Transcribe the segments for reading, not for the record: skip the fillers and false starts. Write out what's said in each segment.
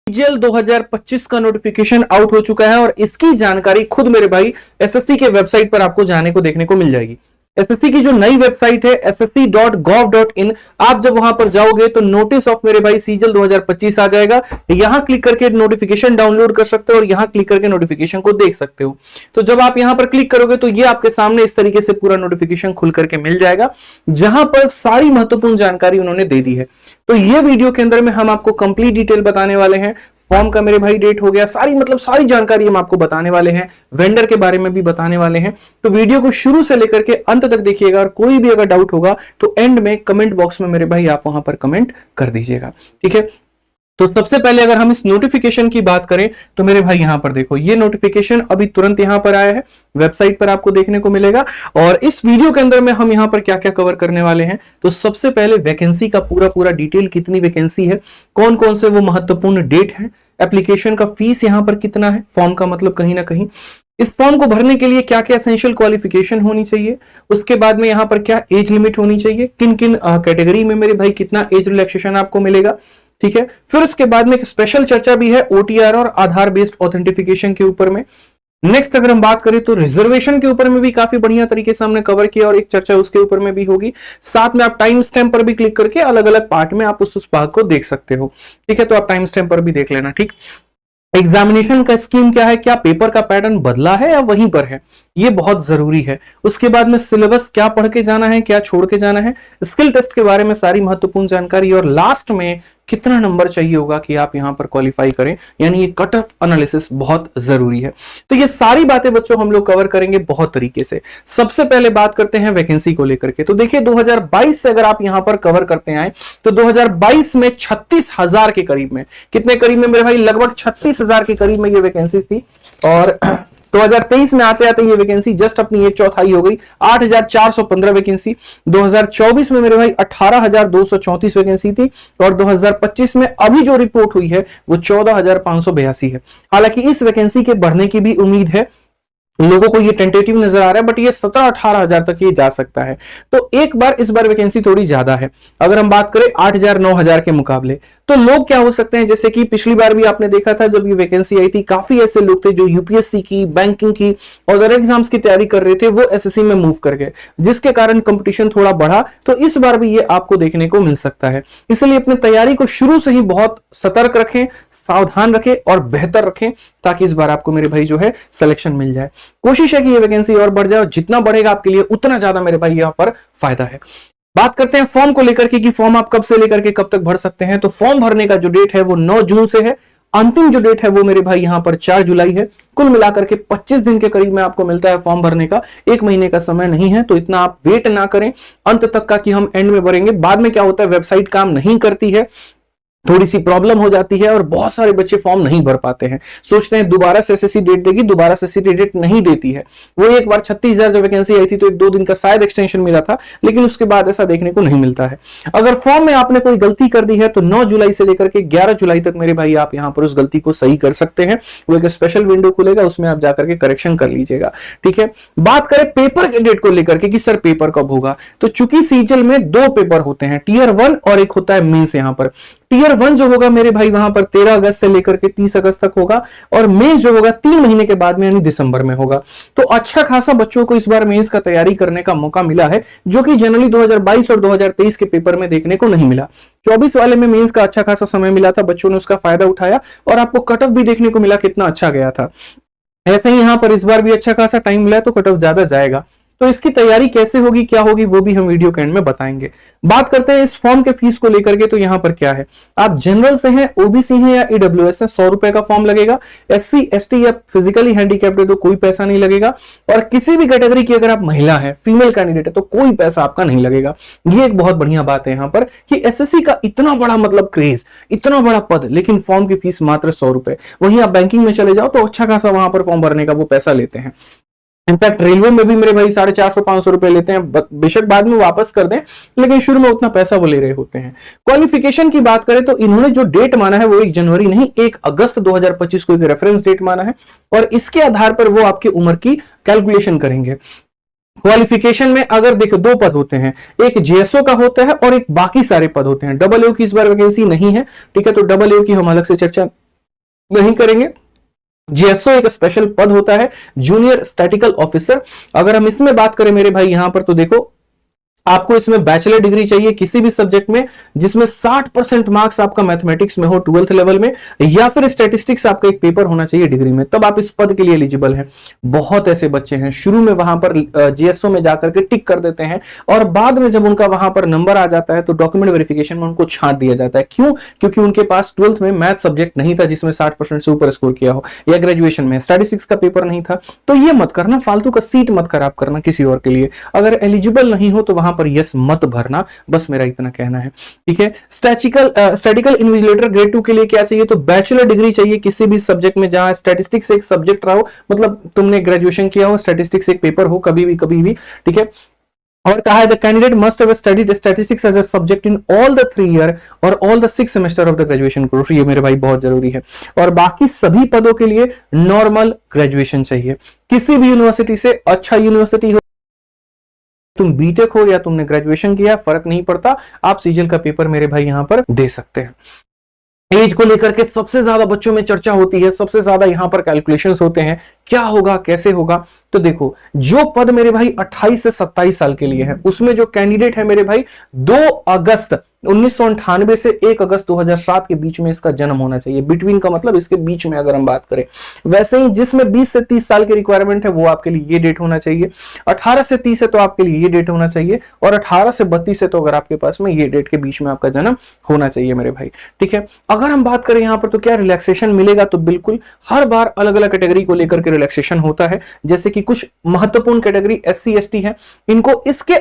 CGL 2025 का notification out हो चुका है और इसकी जानकारी खुद मेरे भाई एसएससी के वेबसाइट पर आपको जाने को देखने को मिल जाएगी। एसएससी की जो नई वेबसाइट है ssc.gov.in, आप जब वहां पर जाओगे तो नोटिस ऑफ मेरे भाई सीजीएल 2025 आ जाएगा। यहां क्लिक करके नोटिफिकेशन डाउनलोड कर सकते हो और यहां क्लिक करके नोटिफिकेशन को देख सकते हो। तो जब आप यहां पर क्लिक करोगे तो ये आपके सामने इस तरीके से पूरा नोटिफिकेशन खुल करके मिल जाएगा, जहां पर सारी महत्वपूर्ण जानकारी उन्होंने दे दी है। तो ये वीडियो के अंदर में हम आपको कंप्लीट डिटेल बताने वाले हैं। फॉर्म का मेरे भाई डेट हो गया, सारी जानकारी हम आपको बताने वाले हैं, वेंडर के बारे में भी बताने वाले हैं। तो वीडियो को शुरू से लेकर के अंत तक देखिएगा और कोई भी अगर डाउट होगा तो एंड में कमेंट बॉक्स में मेरे भाई आप वहां पर कमेंट कर दीजिएगा, ठीक है। तो सबसे पहले अगर हम इस नोटिफिकेशन की बात करें तो मेरे भाई यहां पर देखो, ये नोटिफिकेशन अभी तुरंत यहां पर आया है, वेबसाइट पर आपको देखने को मिलेगा। और इस वीडियो के अंदर में हम यहां पर क्या क्या कवर करने वाले हैं, तो सबसे पहले वैकेंसी का पूरा डिटेल, कितनी वैकेंसी है, कौन कौन से वो महत्वपूर्ण डेट है, एप्लीकेशन का फीस यहां पर कितना है, फॉर्म का मतलब कहीं ना कहीं, इस फॉर्म को भरने के लिए क्या क्या एसेंशियल क्वालिफिकेशन होनी चाहिए, उसके बाद में यहां पर क्या एज लिमिट होनी चाहिए, किन किन कैटेगरी में मेरे भाई कितना एज रिलैक्सेशन आपको मिलेगा, ठीक है। फिर उसके बाद में एक स्पेशल चर्चा भी है ओटीआर और आधार बेस्ड ऑथेंटिफिकेशन के ऊपर में। नेक्स्ट अगर हम बात करें तो रिजर्वेशन के ऊपर में भी काफी बढ़िया तरीके से हमने कवर किया और एक चर्चा उसके ऊपर में भी होगी। साथ में आप टाइम स्टैम्प पर भी क्लिक करके अलग अलग पार्ट में आप उस भाग को देख सकते हो, ठीक है। तो आप टाइम स्टैम्प पर भी देख लेना, ठीक। एग्जामिनेशन का स्कीम क्या है, क्या पेपर का पैटर्न बदला है या वहीं पर है, ये बहुत जरूरी है। उसके बाद में सिलेबस क्या पढ़ के जाना है, क्या छोड़ के जाना है, स्किल टेस्ट के बारे में सारी महत्वपूर्ण जानकारी, और लास्ट में कितना नंबर चाहिए होगा कि आप यहां पर क्वालिफाई करें, यानी ये कट ऑफ एनालिसिस बहुत जरूरी है। तो ये सारी बातें बच्चों हम लोग कवर करेंगे बहुत तरीके से। सबसे पहले बात करते हैं वैकेंसी को लेकर के। तो देखिए 2022 से अगर आप यहां पर कवर करते आए तो 2022 में 36,000 के करीब में, कितने करीब में मेरे भाई, लगभग 36,000 के करीब में ये वैकेंसी थी। और 2023 में आते आते ये वैकेंसी जस्ट अपनी 1/4 हो गई, 8,415 वैकेंसी। 2024 में मेरे भाई 18,234 वैकेंसी थी और 2025 में अभी जो रिपोर्ट हुई है वो 14,582 है। हालांकि इस वैकेंसी के बढ़ने की भी उम्मीद है, लोगों को ये टेंटेटिव नजर आ रहा है, बट ये 17-18 हजार तक ये जा सकता है। तो एक बार इस बार वैकेंसी थोड़ी ज्यादा है, अगर हम बात करें 8,000-9,000 के मुकाबले। तो लोग क्या हो सकते हैं, जैसे कि पिछली बार भी आपने देखा था जब ये वैकेंसी आई थी, काफी ऐसे लोग थे जो यूपीएससी की, बैंकिंग की और अदर एग्जाम्स की तैयारी कर रहे थे, वो एसएससी में मूव कर गए, जिसके कारण कंपटीशन थोड़ा बढ़ा। तो इस बार भी ये आपको देखने को मिल सकता है। इसलिए अपनी तैयारी को शुरू से ही बहुत सतर्क रखें, सावधान रखें और बेहतर रखें, ताकि इस बार आपको मेरे भाई जो है सिलेक्शन मिल जाए। कोशिश है कि ये वैकेंसी और बढ़ जाए, और जितना बढ़ेगा आपके लिए उतना ज्यादा मेरे भाई यहां पर फायदा है। बात करते हैं फॉर्म को लेकर के कि फॉर्म आप कब से लेकर के कब तक भर सकते हैं। तो फॉर्म भरने का जो डेट है वो 9 जून से है, अंतिम जो डेट है वो मेरे भाई यहां पर 4 जुलाई है। कुल मिलाकर के 25 दिन के करीब में आपको मिलता है फॉर्म भरने का, 1 महीने का समय नहीं है। तो इतना आप वेट ना करें अंत तक का कि हम एंड में भरेंगे। बाद में क्या होता है, वेबसाइट काम नहीं करती है, थोड़ी सी प्रॉब्लम हो जाती है और बहुत सारे बच्चे फॉर्म नहीं भर पाते हैं, सोचते हैं दोबारा से एसएससी डेट देगी, दोबारा से एसएससी डेट नहीं देती है। वो एक बार 36,000 जब वैकेंसी आई थी तो 1-2 दिन का शायद एक्सटेंशन मिला था, लेकिन उसके बाद ऐसा देखने को नहीं मिलता है। अगर फॉर्म में आपने कोई गलती कर दी है तो 9 जुलाई से लेकर के 11 जुलाई तक मेरे भाई आप यहां पर उस गलती को सही कर सकते हैं। वो एक स्पेशल विंडो खुलेगा, उसमें आप जाकर के करेक्शन कर लीजिएगा, ठीक है। बात करें पेपर के डेट को लेकर के कि सर पेपर कब होगा, तो चूंकि सीजीएल में 2 पेपर होते हैं, टीयर 1 और एक होता है मेंस। यहां पर टीयर 1 जो होगा मेरे भाई वहां पर 13 अगस्त से लेकर के 30 अगस्त तक होगा, और मेंस जो होगा 3 महीने के बाद में यानी दिसंबर में होगा। तो अच्छा खासा बच्चों को इस बार मेंस का तैयारी करने का मौका मिला है, जो कि जनरली 2022 और 2023 के पेपर में देखने को नहीं मिला। 24 वाले में मेंस का अच्छा खासा समय मिला था, बच्चों ने उसका फायदा उठाया और आपको कट ऑफ भी देखने को मिला कितना अच्छा गया था। ऐसे ही यहां पर इस बार भी अच्छा खासा टाइम मिला तो कट ऑफ ज्यादा जाएगा। तो इसकी तैयारी कैसे होगी, क्या होगी, वो भी हम वीडियो के एंड में बताएंगे। बात करते हैं इस फॉर्म के फीस को लेकर के। तो यहां पर क्या है, आप जनरल से हैं, ओबीसी हैं या ईडब्ल्यूएस है, 100 रुपए का फॉर्म लगेगा। एससी एसटी या फिजिकली हैंडीकैप्ड है तो कोई पैसा नहीं लगेगा, और किसी भी कैटेगरी की अगर आप महिला है, फीमेल कैंडिडेट है, तो कोई पैसा आपका नहीं लगेगा। ये एक बहुत बढ़िया बात है यहां पर कि एसएससी का इतना बड़ा मतलब क्रेज, इतना बड़ा पद, लेकिन फॉर्म की फीस मात्र 100 रुपए। वहीं आप बैंकिंग में चले जाओ तो अच्छा खासा वहां पर फॉर्म भरने का वो पैसा लेते हैं। इनफैक्ट रेलवे में भी मेरे भाई 450-500 रुपए लेते हैं, बेशक बाद में वापस कर दें, लेकिन शुरू में उतना पैसा वो ले रहे होते हैं। क्वालिफिकेशन की बात करें तो इन्होंने जो डेट माना है वो 1 जनवरी नहीं, 1 अगस्त 2025 को एक रेफरेंस डेट माना है, और इसके आधार पर वो आपकी उम्र की कैलकुलेशन करेंगे। क्वालिफिकेशन में अगर देखो 2 पद होते हैं, एक जेएसओ का होता है और एक बाकी सारे पद होते हैं। डबल ए की इस बार वैकेंसी नहीं है, ठीक है, तो डबल ए की हम अलग से चर्चा नहीं करेंगे। जीएसओ एक स्पेशल पद होता है, जूनियर स्टैटिकल ऑफिसर। अगर हम इसमें बात करें मेरे भाई यहां पर, तो देखो आपको इसमें बैचलर डिग्री चाहिए किसी भी सब्जेक्ट में जिसमें 60% मार्क्स आपका मैथमेटिक्स में हो 12th लेवल में, या फिर स्टैटिस्टिक्स आपका एक पेपर होना चाहिए डिग्री में, तब आप इस पद के लिए एलिजिबल हैं। बहुत ऐसे बच्चे हैं शुरू में वहां पर जीएसओ में जाकर के टिक कर देते हैं, और बाद में जब उनका वहां पर नंबर आ जाता है तो डॉक्यूमेंट वेरिफिकेशन में उनको छांट दिया जाता है। क्यों? क्योंकि उनके पास 12th में मैथ सब्जेक्ट नहीं था जिसमें 60% से ऊपर स्कोर किया हो, या ग्रेजुएशन में स्टैटिस्टिक्स का पेपर नहीं था। तो ये मत करना, फालतू का सीट मत खराब करना किसी और के लिए। अगर एलिजिबल नहीं हो तो वहां पर यस मत भरना, बस मेरा इतना कहना है, ठीक है। स्टैटिकल इन्विजिलेटर ग्रेड 2 के लिए क्या चाहिए? तो बैचलर डिग्री चाहिए किसी भी सब्जेक्ट में जहां स्टैटिस्टिक्स एक सब्जेक्ट रहा हो, मतलब तुमने ग्रेजुएशन किया हो, स्टैटिस्टिक्स एक पेपर हो कभी भी, ठीक है। और कहा है the candidate must have studied statistics as a subject in all the 3 year और all the 6 semester of the graduation course. ये मेरे भाई बहुत जरूरी है। और बाकी सभी पदों के लिए नॉर्मल ग्रेजुएशन चाहिए, किसी भी यूनिवर्सिटी से, अच्छा यूनिवर्सिटी हो, तुम बीटेक हो या तुमने ग्रेजुएशन किया, फर्क नहीं पड़ता, आप सीजीएल का पेपर मेरे भाई यहां पर दे सकते हैं। एज को लेकर के सबसे ज्यादा बच्चों में चर्चा होती है, सबसे ज्यादा यहां पर कैलकुलेशंस होते हैं, क्या होगा कैसे होगा। तो देखो जो पद मेरे भाई 28 से 27 साल के लिए है, उसमें जो कैंडिडेट है मेरे भाई 2 अगस्त 1998 से 1 अगस्त 2007 के बीच में इसका जन्म होना चाहिए। बिटवीन का मतलब इसके बीच में अगर हम बात करें। वैसे ही जिसमें 20 से 30 साल की रिक्वायरमेंट है वो आपके लिए ये डेट होना चाहिए, 18 से 30 है तो आपके लिए ये डेट होना चाहिए, और 18 से 32 है तो अगर आपके पास में ये डेट के बीच में आपका जन्म होना चाहिए मेरे भाई, ठीक है। अगर हम बात करें यहां पर तो क्या रिलैक्सेशन मिलेगा? तो बिल्कुल हर बार अलग अलग कैटेगरी को लेकर के रिलैक्सेशन होता है। जैसे कि कुछ महत्वपूर्ण कैटेगरी SC ST है, इनको इसके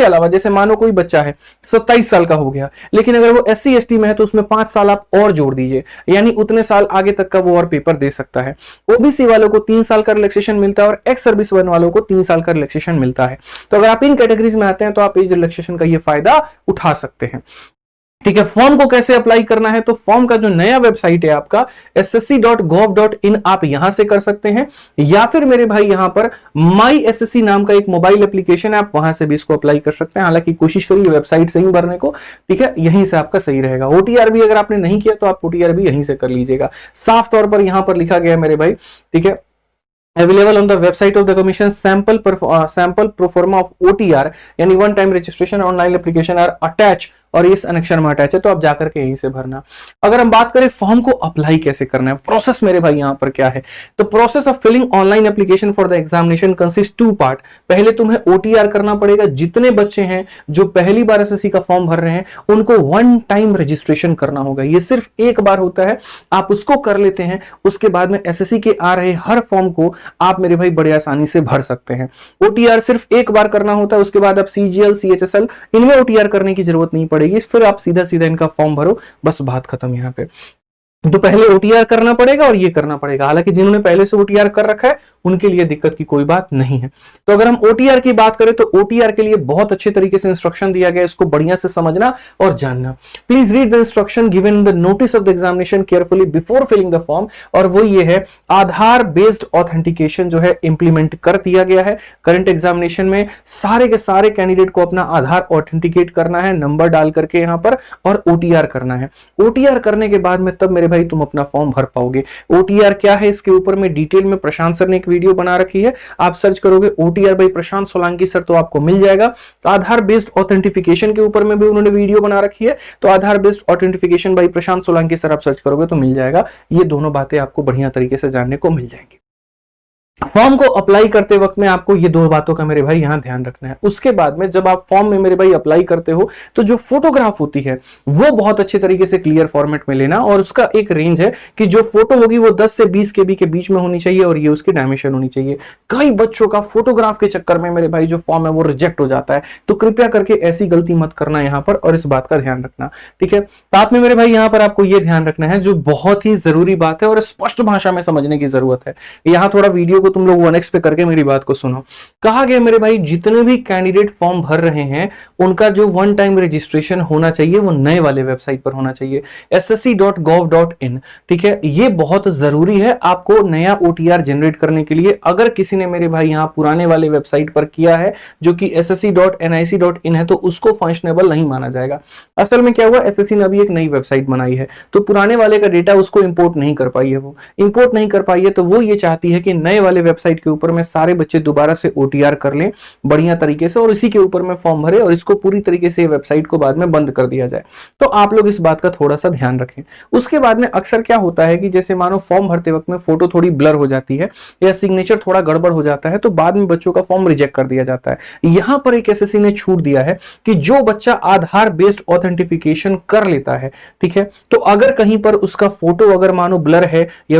अलावा जैसे मानो कोई बच्चा है 27 साल का हो गया, लेकिन अगर वो SC ST में है तो उसमें 5 साल आप और जोड़ दीजिए, यानी उतने साल आगे तक का वो और पेपर दे सकता है। ओबीसी वालों को 3 साल का रिलैक्सेशन मिलता है और एक्स सर्विस मैन वालों को 3 साल का रिलैक्सेशन मिलता है। तो अगर आप इन कैटेगरीज में आते हैं तो आप एज रिलैक्सेशन का ये फायदा उठा सकते हैं, ठीक है। फॉर्म को कैसे अप्लाई करना है? तो फॉर्म का जो नया वेबसाइट है आपका ssc.gov.in, आप यहां से कर सकते हैं, या फिर मेरे भाई यहां पर माई SSC नाम का एक मोबाइल एप्लीकेशन है, आप वहां से भी इसको अप्लाई कर सकते हैं। हालांकि कोशिश करिए वेबसाइट से ही भरने को, ठीक है, यहीं से आपका सही रहेगा। OTR भी अगर आपने नहीं किया तो आप OTR भी यहीं से कर लीजिएगा। साफ तौर पर यहां पर लिखा गया है मेरे भाई, ठीक है। Available on the website of the commission sample proforma of OTR यानी one time registration online application are attach, और इस अनेक्शन में अटैच है, तो आप जाकर के यहीं से भरना। अगर हम बात करें फॉर्म को अप्लाई कैसे करना है, प्रोसेस मेरे भाई यहां पर क्या है? तो process of filling online application for the examination consist 2 part. पहले तुम्हें OTR करना पड़ेगा। जितने बच्चे हैं जो पहली बार SSC का फॉर्म भर रहे हैं उनको वन टाइम रजिस्ट्रेशन करना होगा, ये सिर्फ एक बार होता है, आप उसको कर लेते हैं, उसके बाद में SSC के आ रहे हर फॉर्म को आप मेरे भाई बड़े आसानी से भर सकते हैं। OTR सिर्फ एक बार करना होता है, उसके बाद आप CGL CHSL इनमें OTR करने की जरूरत नहीं पड़ेगी, फिर आप सीधा सीधा इनका फॉर्म भरो, बस बात खत्म यहां पे। तो पहले OTR करना पड़ेगा और ये करना पड़ेगा। हालांकि जिन्होंने पहले से OTR कर रखा है उनके लिए दिक्कत की कोई बात नहीं है। तो अगर हम OTR की बात करें तो OTR के लिए बहुत अच्छे तरीके से इंस्ट्रक्शन दिया गया है, इसको बढ़िया से समझना और जानना। Please read the instruction given in the notice of the examination carefully before filling the form. और वो ये है, आधार बेस्ड ऑथेंटिकेशन जो है इंप्लीमेंट कर दिया गया है। करंट एग्जामिनेशन में सारे के सारे कैंडिडेट को अपना आधार ऑथेंटिकेट करना है, नंबर डाल करके यहां पर, और OTR करना है। OTR करने के बाद में तब मेरे भाई तुम अपना फॉर्म भर पाओगे। OTR क्या है इसके ऊपर में डिटेल में प्रशांत सर ने एक वीडियो बना रखी है, आप सर्च करोगे OTR बाय प्रशांत सोलंकी सर तो आपको मिल जाएगा। आधार बेस्ड ऑथेंटिफिकेशन के ऊपर में भी उन्होंने वीडियो बना रखी है, तो आधार बेस्ड ऑथेंटिफिकेशन बाय प्रशांत सोलंकी सर आप सर्च करोगे तो मिल जाएगा। ये दोनों बातें आपको बढ़िया तरीके से जानने को मिल जाएंगी। फॉर्म को अप्लाई करते वक्त में आपको ये 2 बातों का मेरे भाई यहां ध्यान रखना है। उसके बाद में जब आप फॉर्म में मेरे भाई अप्लाई करते हो तो जो फोटोग्राफ होती है वो बहुत अच्छे तरीके से क्लियर फॉर्मेट में लेना, और उसका एक रेंज है कि जो फोटो होगी वो 10 से 20 KB के बीच में होनी चाहिए, और ये उसकी डायमेंशन होनी चाहिए। कई बच्चों का फोटोग्राफ के चक्कर में मेरे भाई जो फॉर्म है वो रिजेक्ट हो जाता है, तो कृपया करके ऐसी गलती मत करना यहां पर, और इस बात का ध्यान रखना, ठीक है। साथ में मेरे भाई यहां पर आपको ये ध्यान रखना है, जो बहुत ही जरूरी बात है और स्पष्ट भाषा में समझने की जरूरत है। यहां थोड़ा वीडियो को को तुम लोग 1x पे करके मेरी बात को सुनो। कहा गया मेरे भाई जितने भी कैंडिडेट फॉर्म भर रहे हैं उनका जो वन टाइम रजिस्ट्रेशन होना चाहिए वो नए वाले वेबसाइट पर होना चाहिए, ssc.gov.in। ठीक है, ये बहुत जरूरी है आपको नया OTR जनरेट करने के लिए। अगर किसी ने मेरे भाई यहाँ पुराने वाले वेबसाइट पर किया है जो कि ssc.nic.in है तो उसको फंक्शनेबल नहीं माना जाएगा। असल में क्या हुआ, एसएससी ने अभी एक नई वेबसाइट बनाई है तो पुराने वाले का डेटा उसको इंपोर्ट नहीं कर पाई है, वो इंपोर्ट नहीं कर पाई है तो वो ये चाहती है कि नए वाले वेबसाइट के ऊपर में सारे बच्चे दोबारा से OTR कर लें बढ़िया तरीके से और इसी के ऊपर में फॉर्म भरे और इसको पूरी तरीके से वेबसाइट को बाद में बंद कर दिया जाए। तो आप लोग इस बात का थोड़ा सा ध्यान रखें। उसके बाद में अक्सर क्या होता है कि जैसे मानो फॉर्म भरते वक्त में फोटो थोड़ी ब्लर हो जाती है या सिग्नेचर थोड़ा गड़बड़ हो जाता है तो बाद में बच्चों का फॉर्म रिजेक्ट कर दिया जाता है। यहां पर एक एसएससी ने छूट दिया है कि जो बच्चा आधार बेस्ड ऑथेंटिफिकेशन कर लेता है, ठीक है, तो अगर कहीं पर उसका फोटो अगर मानो ब्लर है या